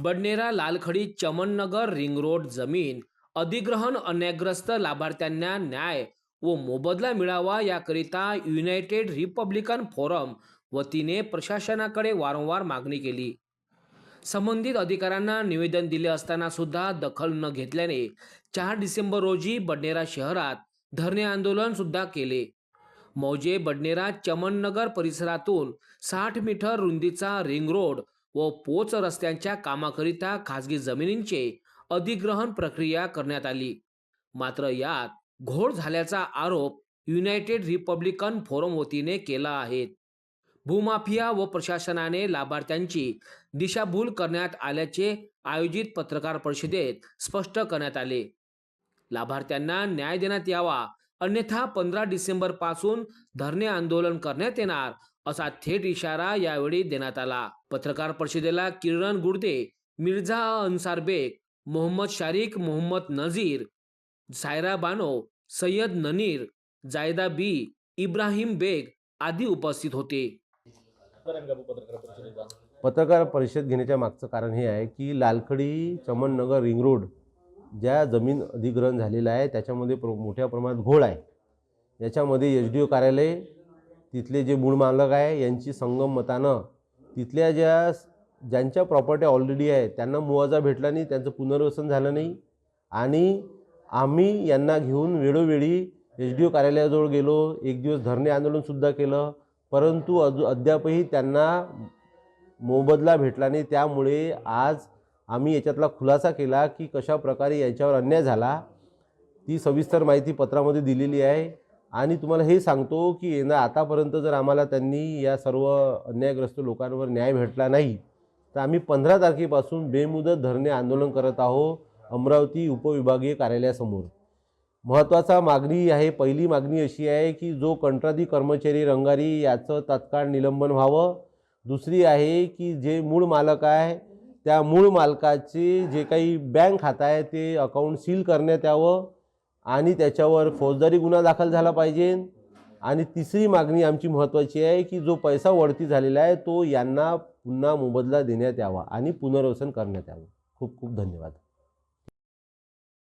Badnera Lalkhadi चमननगर ring road जमीन अधिग्रहण अन्यायग्रस्त लाभार्थ्यांना न्याय व मोबदला मिळावा याकरिता युनायटेड रिपब्लिकन फोरम वतीने प्रशासनाकडे वारंवार मागणी केली। संबंधित अधिकाऱ्यांना निवेदन दिले असताना सुद्धा दखल न घेतल्याने 4 डिसेंबर रोजी बडनेरा शहरात धरणे आंदोलन सुद्धा केले। मौजे बडनेरा चमननगर परिसरातून 60 मीटर रुंदीचा रिंग रोड व पोच रस्त्यांच्या कामाकरिता खासगी जमिनींचे अधिग्रहण प्रक्रिया करण्यात आली। मात्र यात घोळ झाल्याचा आरोप युनायटेड रिपब्लिकन फोरम वतीने केला आहे। भूमाफिया व प्रशासनाने लाभार्थ्यांची दिशाभूल करण्यात आल्याचे आयोजित पत्रकार परिषदेत स्पष्ट करण्यात आले। लाभार्थ्यांना न्याय देण्यात यावा, अन्यथा 15 डिसेंबर पासून धरणे आंदोलन करण्यात येणार असा थेट इशारा यावेळी देण्यात आला। पत्रकार परिषदेला किरण गुर्दे, मिर्झा अन्सार बेग, मोहम्मद शारिक, मोहम्मद नजीर, सायरा बानो, सय्यद ननीर, जायदा बी, इब्राहिम बेग आदी उपस्थित होते। पत्रकार परिषद घेण्याच्या मागचं कारण हे आहे की लालखडी चमननगर रिंग रोड ज्या जमीन अधिग्रहण झालेलं आहे त्याच्यामध्ये मोठ्या प्रमाणात घोळ आहे। याच्यामध्ये SDO कार्यालय, तिथले जे मूळ मालक आहे यांची संगम मतानं तिथल्या ज्यांच्या प्रॉपर्टी ऑलरेडी आहे त्यांना मुआवजा भेटला नाही, त्यांचं पुनर्वसन झालं नाही आणि आम्ही यांना घेऊन वेळोवेळी SDO कार्यालयाजवळ गेलो, एक दिवस धरणे आंदोलनसुद्धा केलं, परंतु अद्यापही त्यांना मोबदला भेटला नाही। त्यामुळे आज आम्ही याच्यातला खुलासा केला की कशा प्रकारे याच्यावर अन्याय झाला, ती सविस्तर माहिती पत्रामध्ये दिलेली आहे। आणि तुम्हाला हे सांगतो की आतापर्यंत जर आम्हाला त्यांनी या सर्व अन्यायग्रस्त लोकांवर न्याय भेटला नाही तर आम्ही 15 तारखेपासून बेमुदत धरणे आंदोलन करत आहोत अमरावती उपविभागीय कार्यालयासमोर। महत्त्वाचा मागणी आहे, पहिली मागणी अशी आहे की जो कंत्राटी कर्मचारी रंगारी याचं तात्काळ निलंबन व्हावं। दुसरी आहे की जे मूळ मालक आहे त्या मूळ मालकाचे जे काही बँक खातं आहे ते अकाउंट सील करण्यात यावं आणि त्याच्यावर फौजदारी गुन्हा दाखल झाला पाहिजे। आणि तिसरी मागणी आमची महत्त्वाची आहे की जो पैसा वळती झालेला आहे तो यांना पुन्हा मोबदला देण्यात यावा आणि पुनर्वसन करण्यात यावं। खूप खूप धन्यवाद।